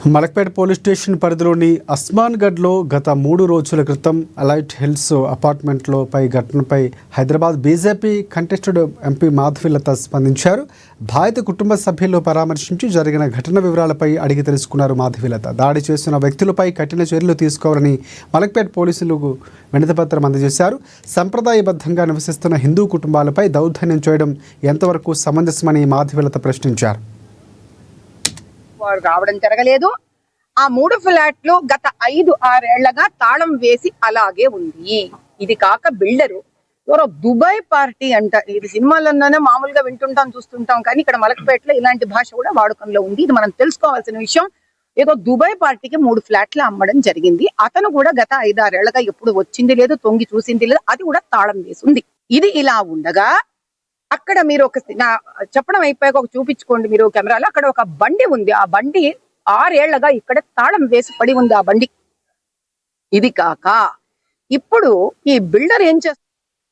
Malakpet police station పరిధిలోని అస్మాన్గఢ్లో గత 3 రోజుల క్రితం అలైట్ హిల్స్ అపార్ట్మెంట్లో ఘటనపై Hyderabad BJP contested MP Madhavi Latha స్పందించారు. బాధిత కుటుంబ సభ్యులు పరామర్శించి జరిగిన ఘటన వివరాలపై అడిగి తెలుసుకున్నారు. మాధవీలత దాడి చేసిన వ్యక్తులపై కఠిన చర్యలు తీసుకోవాలని మలక్పేట పోలీసులకు వినతిపత్రం అందజేశారు. సంప్రదాయబద్ధంగా నివసిస్తున్న హిందూ కుటుంబాలపై దౌర్జన్యం చేయడం ఎంతవరకు సమంజసమని మాధవీలత ప్రశ్నించారు. వారు రావడం జరగలేదు. ఆ 3 ఫ్లాట్లు గత 5-6 ఏళ్లగా తాళం వేసి అలాగే ఉంది. ఇది కాక బిల్డరు ఎవరో దుబాయ్ పార్టీ అంట. ఇది సినిమాలలోనే మామూలుగా వింటుంటాం చూస్తుంటాం, కానీ ఇక్కడ మలక్పేటలో ఇలాంటి భాష కూడా వాడుకంలో ఉంది. ఇది మనం తెలుసుకోవాల్సిన విషయం. ఏదో దుబాయ్ పార్టీకి 3 ఫ్లాట్లు అమ్మడం జరిగింది. అతను కూడా గత 5-6 ఏళ్లగా ఎప్పుడు వచ్చింది లేదు, తొంగి చూసింది లేదు, అది కూడా తాళం వేసి ఉంది. ఇది ఇలా ఉండగా అక్కడ మీరు చెప్పడం అయిపోయాక చూపించుకోండి మీరు కెమెరాలో. అక్కడ ఒక బండి ఉంది. ఆ బండి 6 ఏళ్లగా ఇక్కడ తాళం వేసి పడి ఉంది ఆ బండి. ఇది కాక ఇప్పుడు ఈ బిల్డర్ ఏం చేస్తారు,